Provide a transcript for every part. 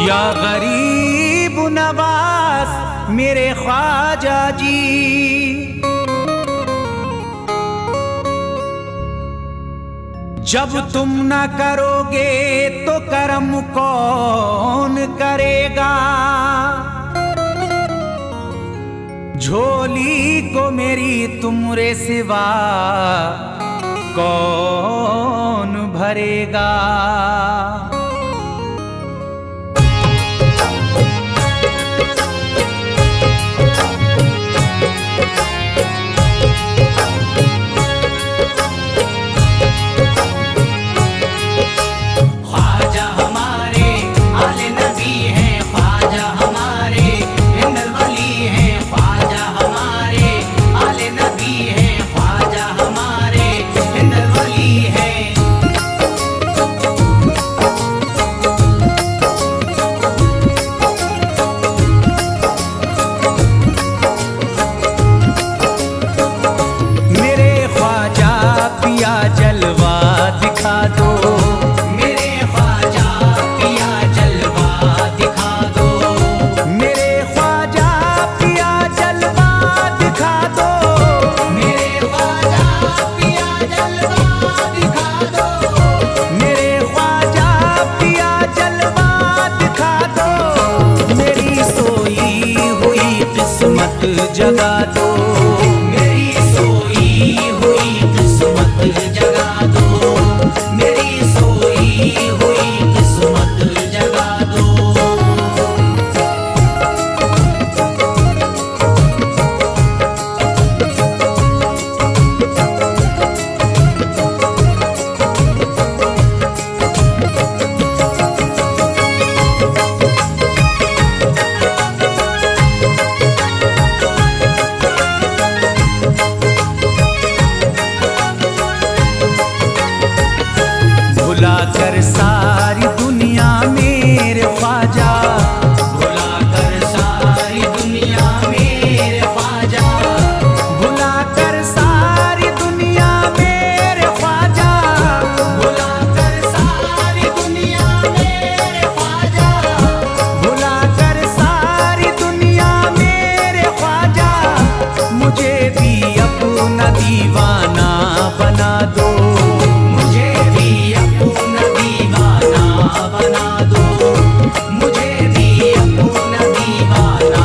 या गरीब नवाज मेरे ख्वाजा जी, जब तुम न करोगे तो करम कौन करेगा। झोली को मेरी तुमरे सिवा कौन भरेगा। जगा दो मेरी सोई हुई किस्मत, जगा दो मेरी सोई हुई किस्मत, जगा दो। भुलाकर सारी दुनिया मेरे ख्वाजा, भुलाकर सारी दुनिया मेरे ख्वाजा, भुलाकर सारी दुनिया मेरे ख्वाजा, भुलाकर सारी दुनिया मेरे ख्वाजा, भुलाकर सारी दुनिया मेरे ख्वाजा, मुझे भी अपना दीवाना बना दो, मुझे भी अपना दीवाना बना दो, मुझे भी अपना दीवाना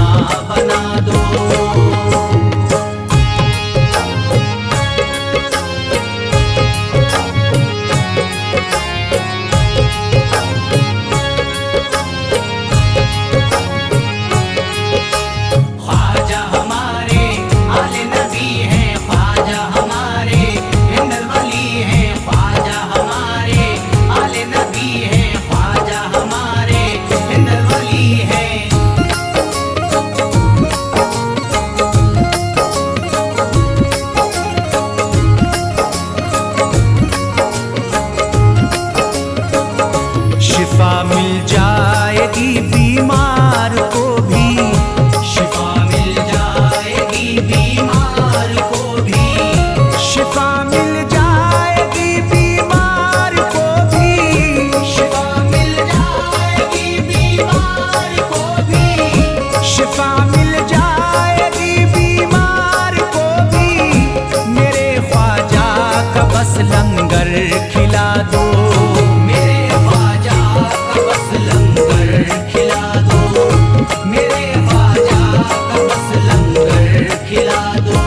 बना दो। ख्वाजा हमारे आले नबी हैं, ख्वाजा हमारे हिंदल वली हैं, ख्वाजा हमारे आले नबी हैं, ख्वाजा हमारे हिंदल वली हैं। शिफा मिल जाएगी बीमार को भी, शिफा मिल जाएगी बीमार को भी, शिफा मिल जाएगी बीमार को भी, शिफा मिल जाएगी बीमार को भी, शिफा मिल जाएगी बीमार को भी। मेरे ख्वाजा का बस लंगर खिला दो, मेरे ख्वाजा का बस लंगर खिला दो, मेरे ख्वाजा का बस लंगर खिला दो।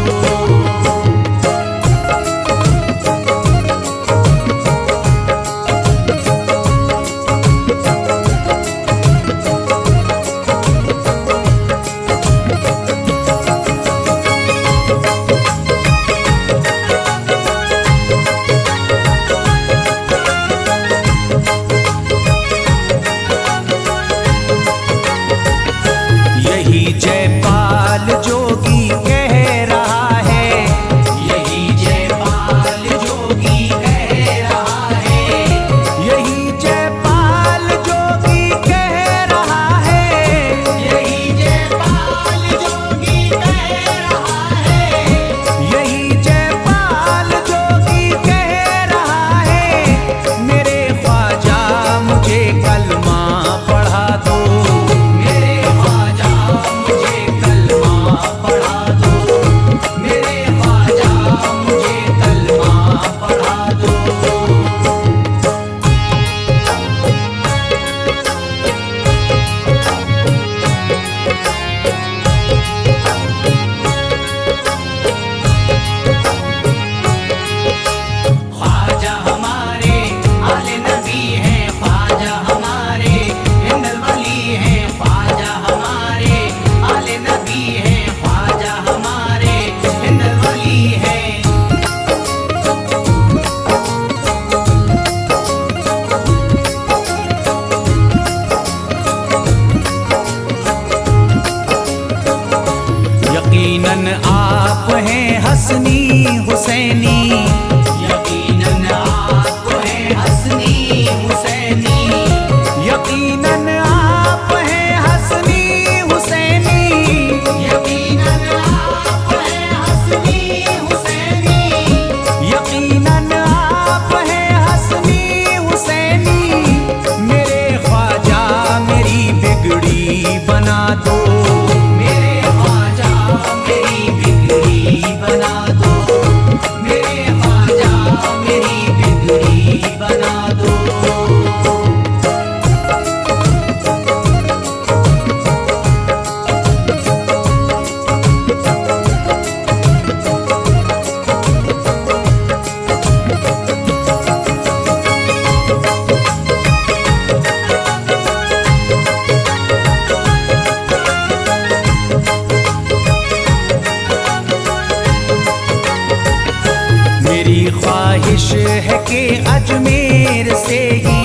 ख्वाहिश है कि अजमेर से ही,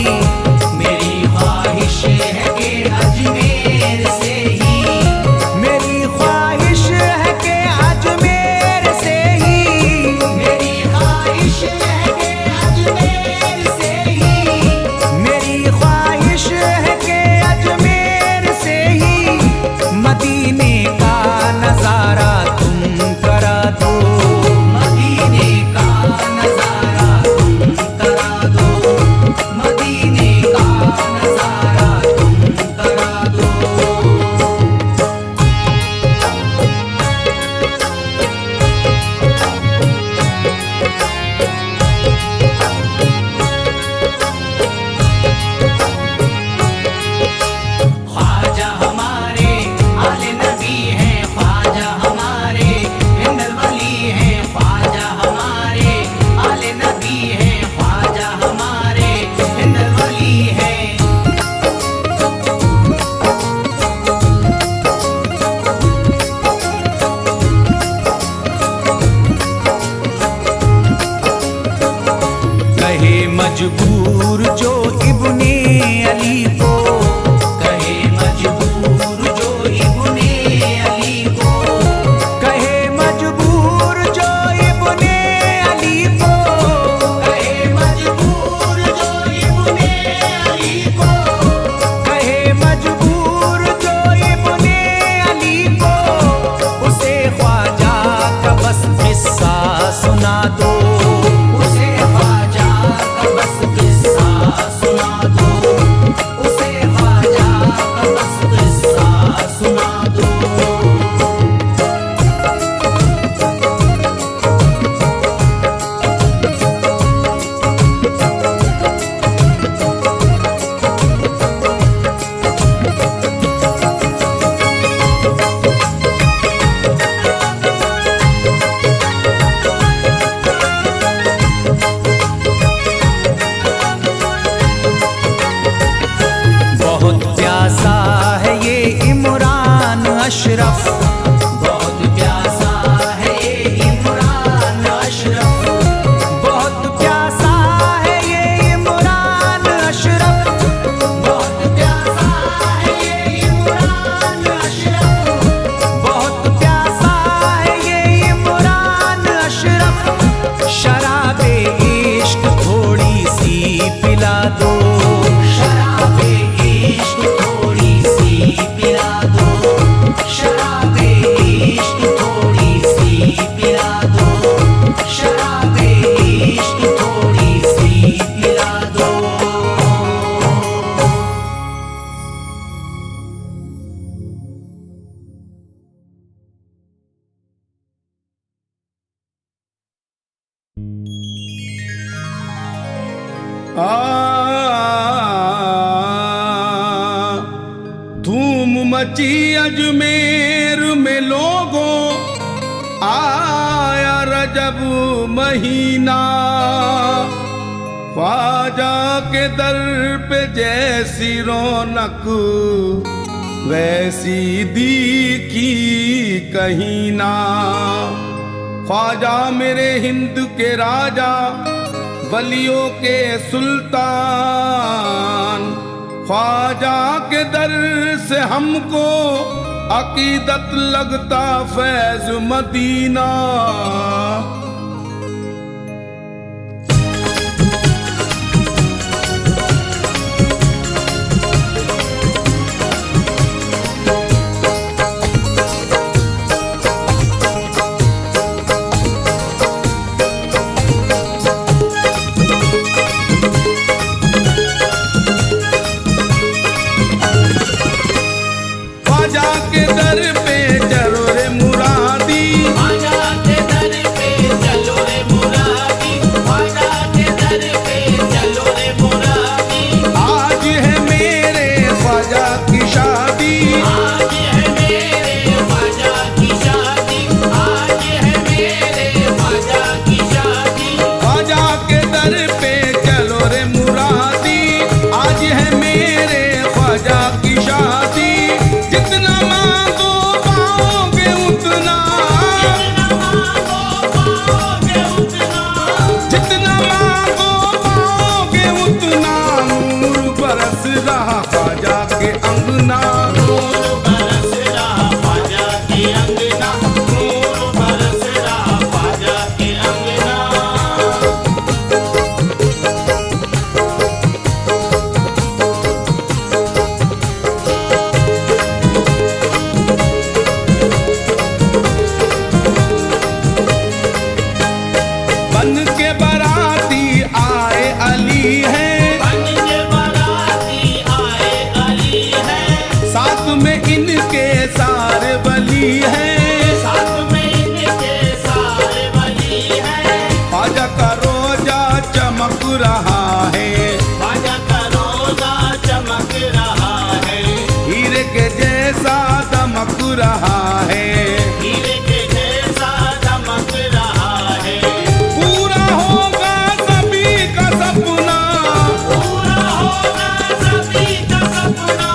मेरी ख्वाहिश है कि अजमेर से ही, मेरी ख्वाहिश है कि अजमेर से ही, मेरी ख्वाहिश है कि अजमेर से ही, मेरी ख्वाहिश है कि अजमेर से ही मदीने का नजारा तुम करा दो, मदीने का नजारा तुम करा दो, मदीने का नजारा तुम करा दो। ख्वाजा हमारे आले नबी हैं, ख्वाजा हमारे हिंदल वली हैं, ख्वाजा हमारे आले नबी हैं, ख्वाजा हमारे हिंदल वली हैं। कहे मजबूर जो इब्ने अली को, कहे मजबूर जो इब्ने अली को, कहे मजबूर जो इब्ने अली को, कहे मजबूर जो इब्ने अली को, कहे मजबूर जो इब्ने अली को, उसे ख्वाजा का बस किस्सा सुना दो, उसे ख्वाजा का बस किस्सा सुना दो, उसे ख्वाजा का बस किस्सा सुना दो। बहुत प्यासा है ये इमरान अशरफ, बहुत प्यासा है ये इमरान अशरफ, बहुत प्यासा है ये इमरान अशरफ, बहुत प्यासा है ये इमरान अशरफ, बहुत प्यासा है ये इमरान अशरफ, शराबे इश्क थोड़ी सी पिला दो, शराबे इश्क थोड़ी सी पिला दो, शराबे इश्क थोड़ी सी पिला दो, शराबे इश्क थोड़ी सी पिला दो। धूम मची अजमेर में लोगों, आया रजब महीना, ख्वाजा के दर पे जैसी रौनक वैसी दिखी कहीं ना। ख्वाजा मेरे हिंद के राजा, वलियों के सुल्तान, ख्वाजा के दर से हमको अकीदत लगता फैज मदीना। ख्वाजा के दर पे जरोरे मुरादी, ख्वाजा के दर पे बन के बाराती आए अली है, बन के बाराती आए अली है, साथ में इनके सारे वली है, साथ में इनके सारे वली है। ख्वाजा का रोजा चमक रहा है, ख्वाजा का रोजा चमक रहा है, हीरे के जैसा दमक रहा है, हीरे के जैसा चमक रहा है। पूरा होगा सभी का सपना, पूरा होगा सभी का सपना,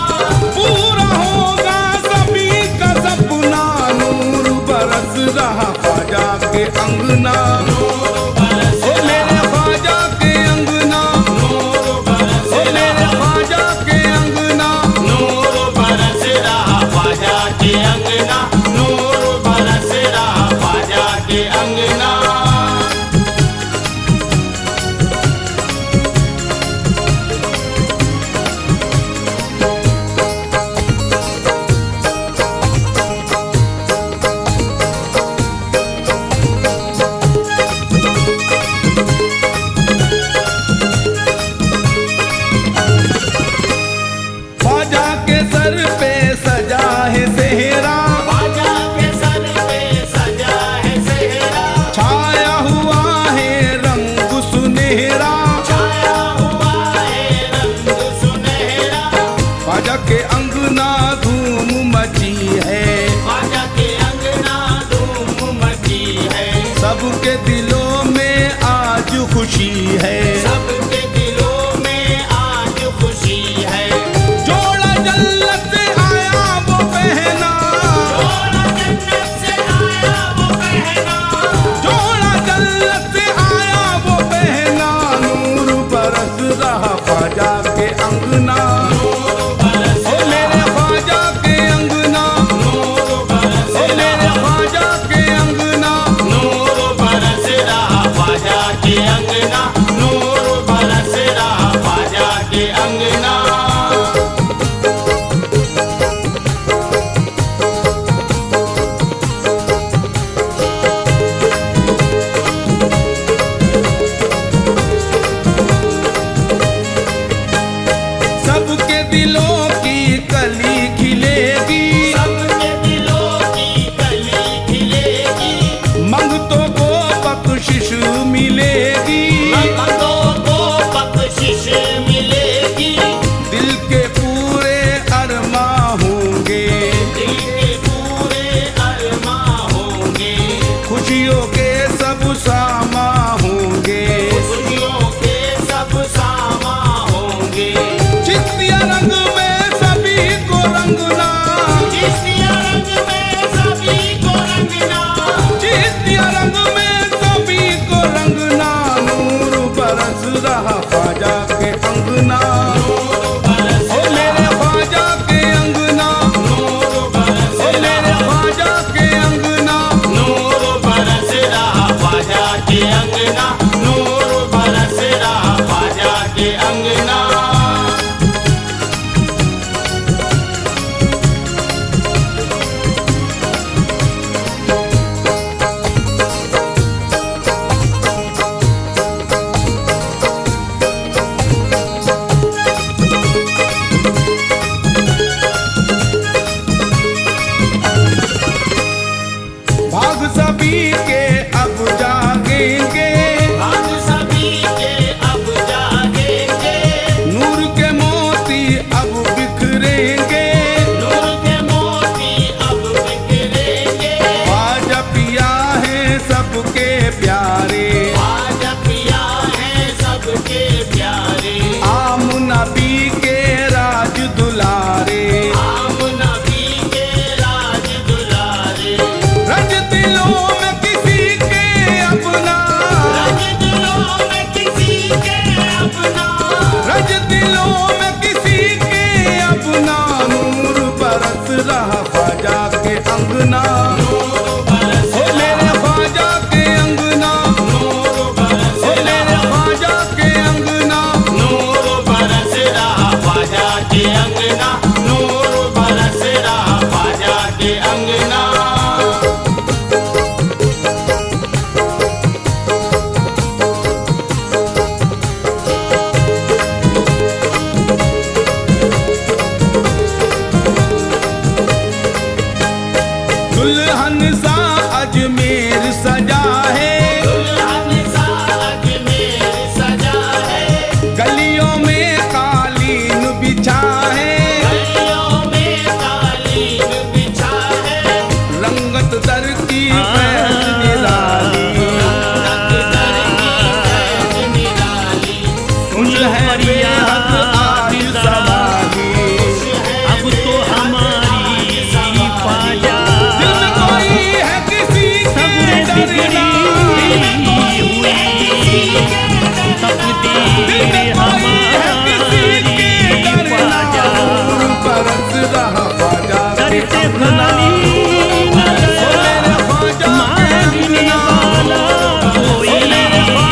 पूरा होगा सभी का सपना, नूर बरस रहा ख्वाजा के अंगना, नूर बरस ओ मेरे ख्वाजा के अंगना, नूर बरस ओ मेरे ख्वाजा के अंगना, नूर बरस रहा ख्वाजा के अंगना, नूर बरस रहा ख्वाजा के अंगना। ख्वाजा के सर पे सजा है सेहरा, ख्वाजा के सर पे सजा है सेहरा, छाया हुआ है रंग सुनहरा, छाया हुआ है रंग सुनहरा, ख्वाजा के अंगना धूम मची है, ख्वाजा के अंगना धूम मची है, सबके दिलों में आज खुशी है, सबके दिलों में आज खुशी है। जोड़ा जन्नत से आया वो पहना, जोड़ा जन्नत से आया वो पहना, जोड़ा जन्नत से आया वो पहना, नूर बरस रहा ख्वाजा के अंगना, नूर बरस ओ मेरे ख्वाजा के अंगना, नूर बरस ओ मेरे ख्वाजा के अंगना, नूर बरस रहा ख्वाजा के अंगना, नूर बरस रहा ख्वाजा के अंगना। सबके दिलों की कली खिलेगी, सबके दिलों की कली खिलेगी, मंगतों को बख्शिश मिलेगी, मंगतों को बख्शिश मिलेगी, दिल के पूरे अरमा होंगे, दिल के पूरे अरमा होंगे, खुशियों के सब सामा होंगे, खुशियों के सब सामा होंगे। चिश्तिया रंग में सभी को रंगना, चिश्तिया रंग में सभी को रंगना, चिश्तिया रंग में सभी को रंगना, नूर बरस रहा ख्वाजा के अंगना, नूर बरस ओ मेरे ख्वाजा के अंगना, नूर बरस ओ मेरे ख्वाजा के अंगना, नूर बरस रहा ख्वाजा के अंगना, नूर बरस रहा ख्वाजा के अंगना।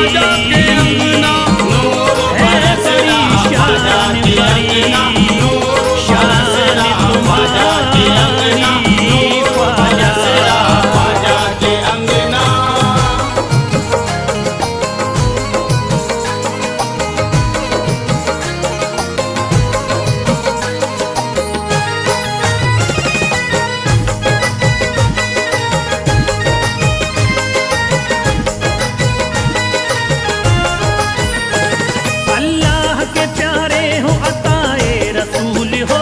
ख्वाजा के अंगना नूर बरस रहा ख्वाजा के अंगना, नूर बरस रहा ख्वाजा के अंगना, नूर बरस रहा ख्वाजा के अंगना। अल्लाह के प्यारे हो अताए रसूल हो,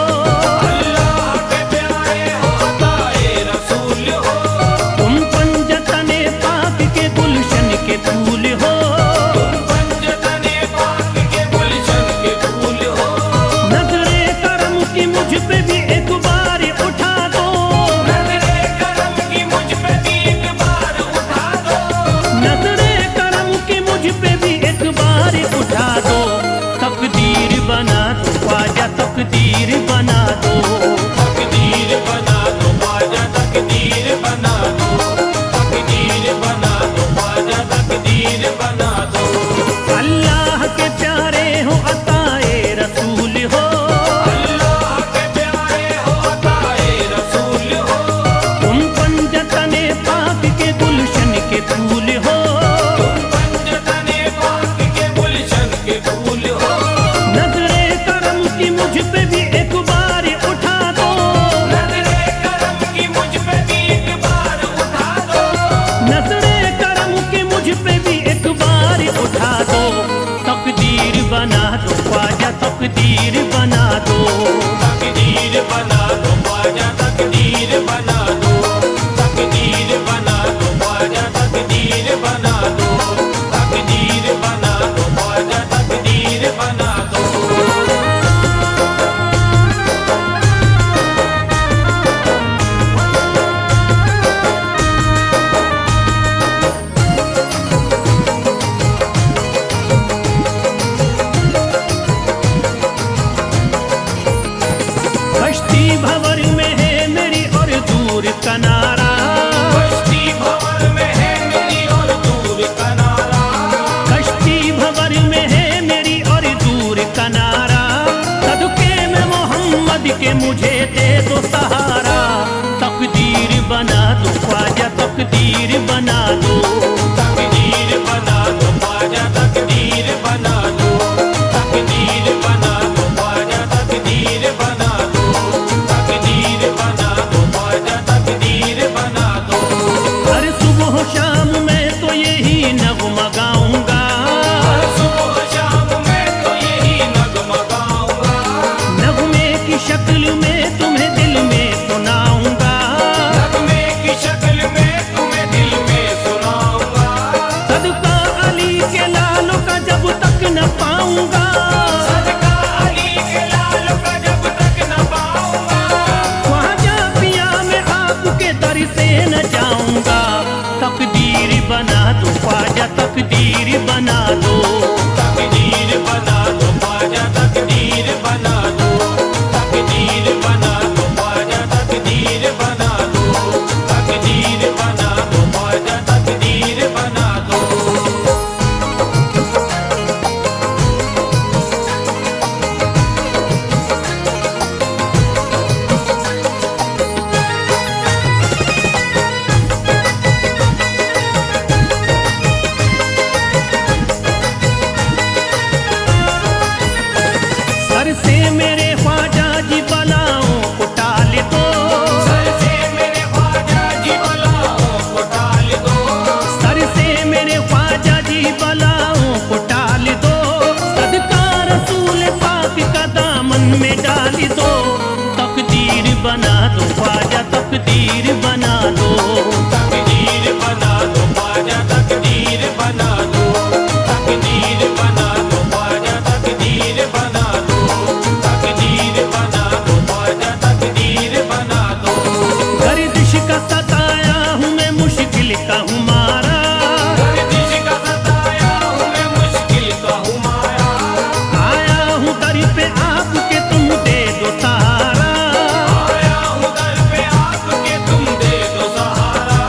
अल्लाह के प्यारे हो अताए रसूल हो, तुम पंजतने पाक के गुलशन के फूल हो। तुम पंजतने पाक के गुलशन के फूल हो। नजरे करम की मुझ पे भी एक बार उठा दो, नजरे करम की मुझ पे भी एक बार उठा दो, नजरे करम की मुझ पे भी एक बार उठा दो। तकदीर बना दो ख्वाजा, तकदीर बना दो, तकदीर बना दो ख्वाजा, तकदीर बना दो, तकदीर बना दो ख्वाजा, तकदीर बना दो। अल्लाह के प्यारे हो अताए रसूल हो, अल्लाह के प्यारे हो अताए रसूल हो, तुम पंजतने पाक के गुलशन के फूल हो। तुम पंजतने पाक के गुलशन के फूल हो। नजरे करम की मुझ पे भी एक बार उठा दो, नजरे करम की मुझ पे भी एक बार उठा दो, नजरे करम की मुझ पे भी एक बार उठा दो। तकदीर बना दो ख्वाजा, तकदीर बना दो, तकदीर बना दो ख्वाजा, तकदीर बना दो, तकदीर बना दो ख्वाजा, तकदीर बना दो, तकदीर बना दो ख्वाजा, तकदीर बना दो। कश्ती भंवर में है मेरी और दूर कनारा, कश्ती भंवर में है मेरी और दूर कनारा, कश्ती भंवर में है मेरी और दूर कनारा। सदके में मोहम्मद के मुझे दे दो सहारा, तकदीर बना दो ख्वाजा, तकदीर बना दो, तकदीर बना दो ख्वाजा, तकदीर बना दो, तकदीर बना दो ख्वाजा, तकदीर बना दो, तकदीर बना दो ख्वाजा, तकदीर बना दो। हर सुबह शाम मैं तो यही नगमा गाऊंगा, हर सुबह शाम मैं तो यही नगमा गाऊंगा, नगमे की शक्ल में तुम्हें दिल में सुनाऊंगा। नगमे की शक्ल में तुम्हें दिल में सुनाऊंगा। सदका अली के लालों का जब तक न पाऊंगा, सदका अली के लाल का जब तक न पाऊंगा, ख्वाजा पिया मैं आपके दर से न जाऊंगा। तकदीर बना दो ख्वाजा, तकदीर बना दो, तकदीर बना दो ख्वाजा, तकदीर बना दो, तकदीर बना दो ख्वाजा, तकदीर बना दो, तकदीर बना दो ख्वाजा, तकदीर बना दो। सर से मेरे ख्वाजा जी बलाओं को टाल दो, सर से मेरे ख्वाजा जी बलाओं को टाल दो, सर से मेरे ख्वाजा जी बलाओं को टाल दो। सदका रसूल पाक का दामन में डाल दो, तकदीर बना दो ख्वाजा, तकदीर बना दो, तकदीर बना दो ख्वाजा, तकदीर बना दो, तकदीर बना दो ख्वाजा, तकदीर बना दो, तकदीर बना दो ख्वाजा, तकदीर बना दो। गर्दिश का सताया हूँ मैं, मुश्किल का हूँ मारा, गर्दिश का सताया हूँ मैं, मुश्किल का हूँ मारा, आया हूँ दर पे आपके तुम दे दो सहारा। आया हूँ दर पे आपके तुम दे दो सहारा,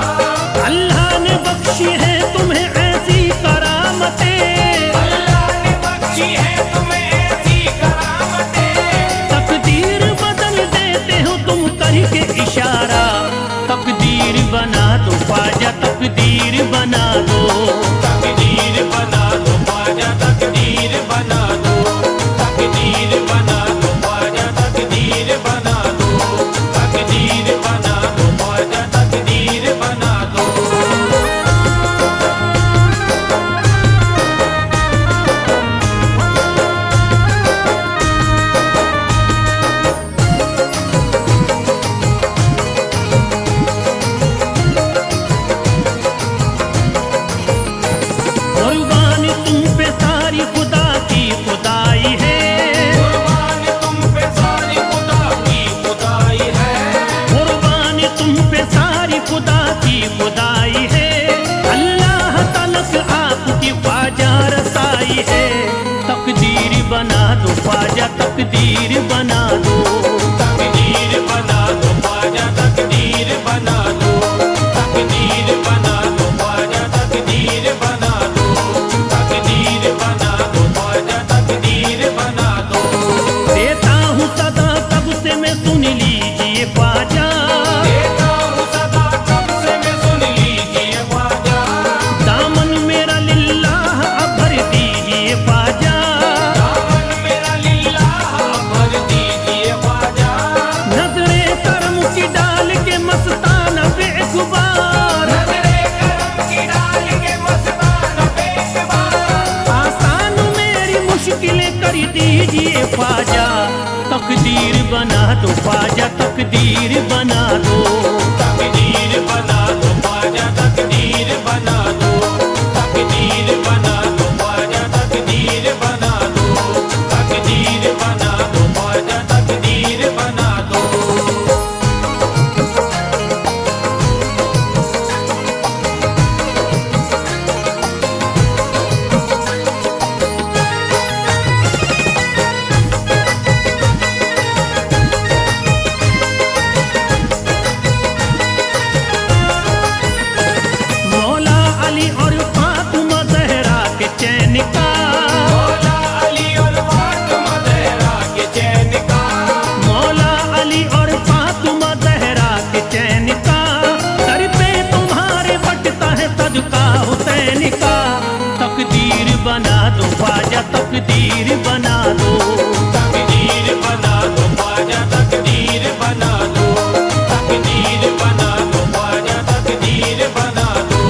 मुश्किलें कर दीजिए ख्वाजा, तकदीर बना दो ख्वाजा, तकदीर बना दो, तकदीर बना दो ख्वाजा, तकदीर बना दो, तकदीर बना दो ख्वाजा, तकदीर बना दो, तकदीर बना दो ख्वाजा, तकदीर बना दो। मौला अली और फातिमा ज़हरा के चैन का, मौला अली और फातिमा ज़हरा के चैन का, मौला अली और फातिमा ज़हरा के चैन का, सर पे तुम्हारे बटता है सदका हुसैन का, तकदीर बना दो ख्वाजा, तकदीर बना दो, तकदीर बना दो ख्वाजा, तकदीर बना दो, तकदीर बना दो ख्वाजा, तकदीर बना दो,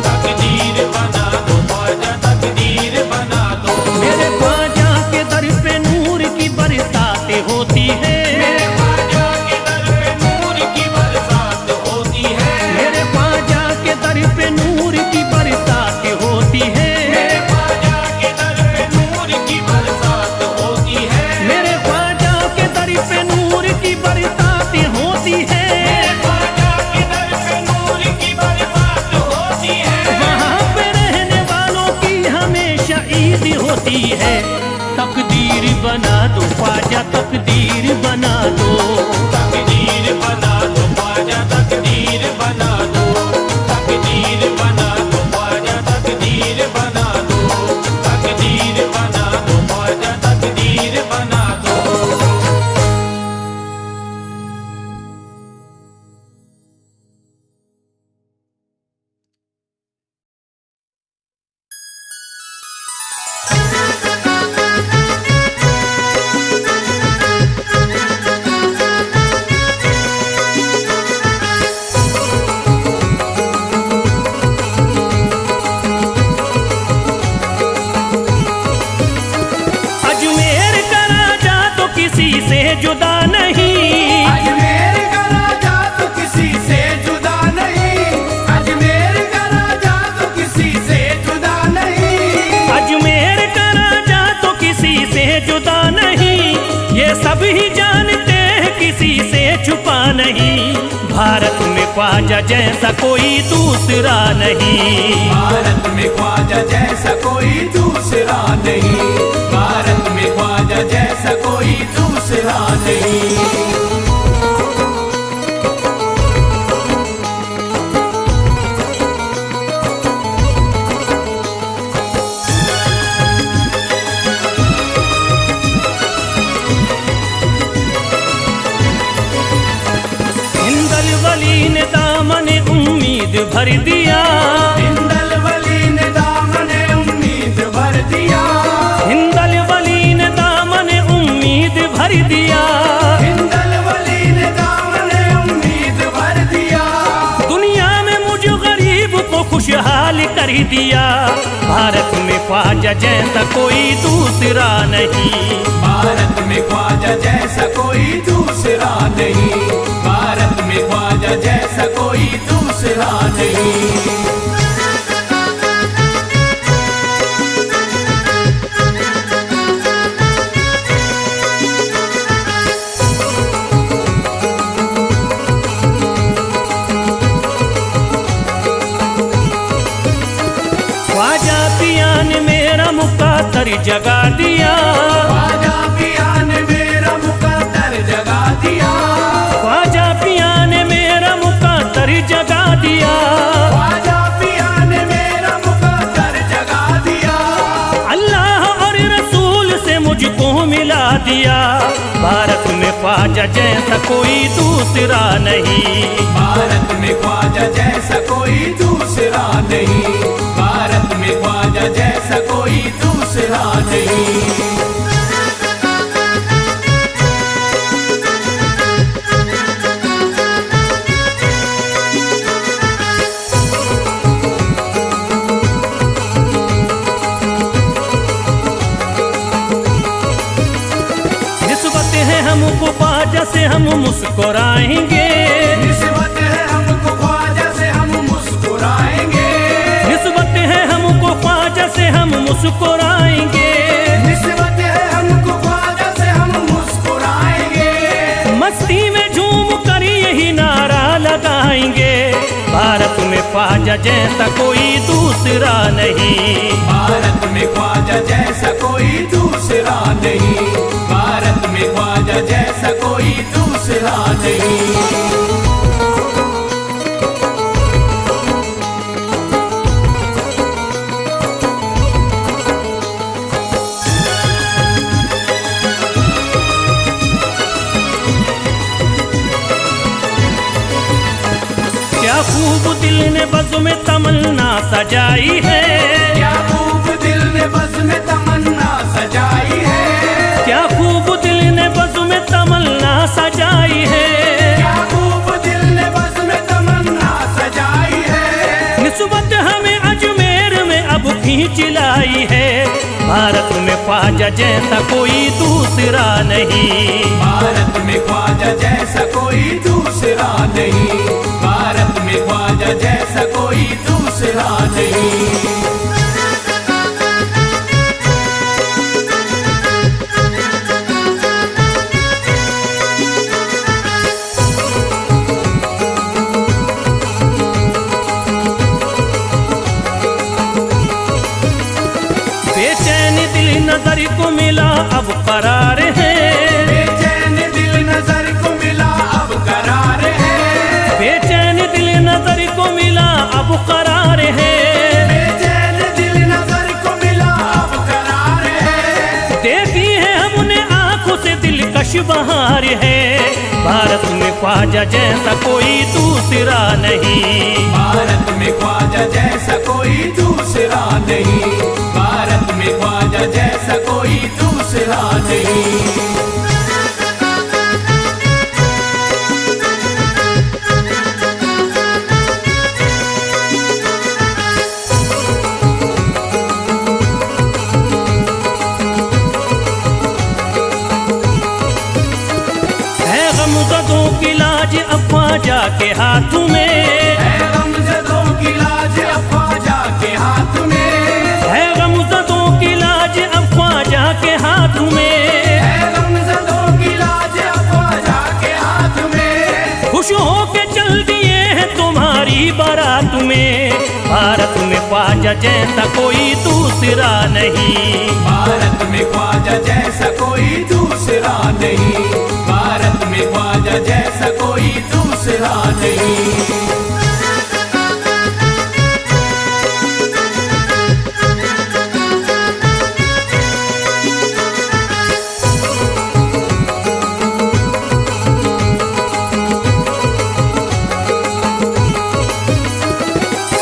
तकदीर बना दो ख्वाजा, तकदीर बना दो। मेरे ख्वाजा के दर पे नूर की बरसातें होती है, मेरे ख्वाजा के दर पे नूर की बरसात होती है, मेरे ख्वाजा के दर पे नूर की बरसातें होती है, मेरे ख्वाजा के दर पे नूर की बरसात होती है, मेरे ख्वाजा के दर पे नूर की बरसातें होती है, मेरे ख्वाजा के दर पे नूर की बरसात होती है। वहाँ पे रहने वालों की हमेशा ईद होती है, तकदीर बना दो ख्वाजा, तकदीर बना दो, तकदीर बना दो ख्वाजा, तकदीर बना दो, तकदीर बना दो ख्वाजा, तकदीर बना दो, तकदीर बना दो ख्वाजा, तकदीर बना दो। अजमेर का राजा तो किसी से जुदा नहीं, अजमेर का राजा तो किसी से जुदा नहीं, अजमेर का राजा तो किसी से जुदा नहीं, अजमेर का राजा तो किसी से जुदा नहीं, ये सब ही जानते हैं किसी से छुपा नहीं, भारत में ख्वाजा जैसा कोई दूसरा नहीं, भारत में ख्वाजा जैसा कोई दूसरा नहीं, भारत में ख्वाजा जैसा कोई दूसरा नहीं। हिंदल वली ने दामन उम्मीद भर दिया, हिंदल वली ने दामन उम्मीद भर दिया, हिंदल वली ने दामन उम्मीद भर दिया, हिंदल वली ने दामन उम्मीद भर दिया, दुनिया में मुझ गरीब को खुशहाल कर दिया, भारत में ख्वाजा जैसा कोई दूसरा नहीं, भारत में ख्वाजा जैसा कोई दूसरा नहीं, भारत में ख्वाजा जैसा कोई दूसरा नहीं। ख्वाजा पिया ने मेरा मुकादर जगा दिया, ख्वाजा पिया ने मेरा मुकद्दर जगा दिया, ख्वाजा पिया ने मेरा मुकादर जगा दिया, ख्वाजा पिया ने मेरा मुकद्दर जगा दिया, अल्लाह और रसूल से मुझको मिला दिया, भारत में ख्वाजा जैसा कोई दूसरा नहीं, भारत में ख्वाजा जैसा कोई दूसरा नहीं, भारत में ख्वाजा जैसा कोई दूसरा नहीं। से हम मुस्कुराएंगे, निस्बत है हमको ख्वाजा से हम मुस्कुराएंगे, निस्बत है हमको ख्वाजा से हम मुस्कुराएंगे, निस्बत है हमको ख्वाजा से हम मुस्कुराएंगे। मस्ती में झूम कर यही नारा लगाएंगे, भारत में ख्वाजा जैसा कोई दूसरा नहीं, भारत में ख्वाजा जैसा कोई दूसरा नहीं, भारत में ख्वाजा जैसा कोई दूसरा नहीं। क्या खूब दिल ने बज़्म में तमन्ना सजाई है, क्या खूब दिल ने बज़्म में तमन्ना सजाई है, क्या खूब दिल ने बज़्म में तमन्ना सजाई है, क्या खूब दिल ने बज़्म में तमन्ना सजाई है। निस्बत हमें अजमेर में अब खींच लाई है, भारत में ख्वाजा जैसा कोई दूसरा नहीं, भारत में ख्वाजा जैसा कोई दूसरा नहीं, भारत में ख्वाजा जैसा कोई दूसरा नहीं। बेचैन दिल नजर को मिला अब करार है, बेचैन दिल नजर को मिला अब करार है, बेचैन दिल नजर को मिला अब करार है, बेचैन दिल नजर को मिला अब करार है। देखी है हमने आंखों से दिलकश बहार है, भारत में ख्वाजा जैसा कोई दूसरा नहीं, भारत में ख्वाजा जैसा कोई दूसरा नहीं, भारत में ख्वाजा जैसा कोई दूसरा नहीं। है गमज़दों की लाज अब ख्वाजा के हाथ में, है गमज़दों की लाज अब ख्वाजा के हाथ में, है गमज़दों की लाज अब ख्वाजा के हाथ में, है गमज़दों की लाज अब ख्वाजा के हाथ में। खुश होके चल दिए हैं तुम्हारी बारात में, भारत में ख्वाजा जैसा कोई दूसरा नहीं, भारत में ख्वाजा जैसा कोई दूसरा नहीं, भारत में ख्वाजा जैसा कोई दूसरा नहीं।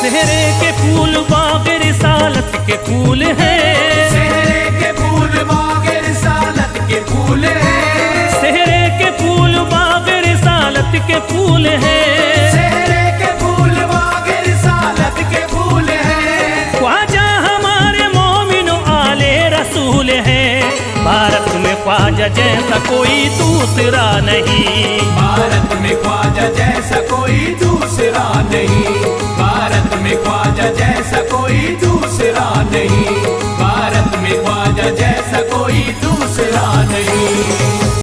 सेहरे के फूल बाग रिसालत के फूल हैं, सेहरे के फूल बाग रिसालत के फूल हैं, सेहरे के फूल बाग रिसालत के फूल हैं, सेहरे के फूल बाग रिसालत के फूल हैं। ख्वाजा हमारे मोमिन आले रसूल हैं, भारत में ख्वाजा जैसा कोई दूसरा नहीं, भारत में ख्वाजा जैसा कोई दूसरा नहीं, भारत में ख्वाजा जैसा कोई दूसरा नहीं, भारत में ख्वाजा जैसा कोई दूसरा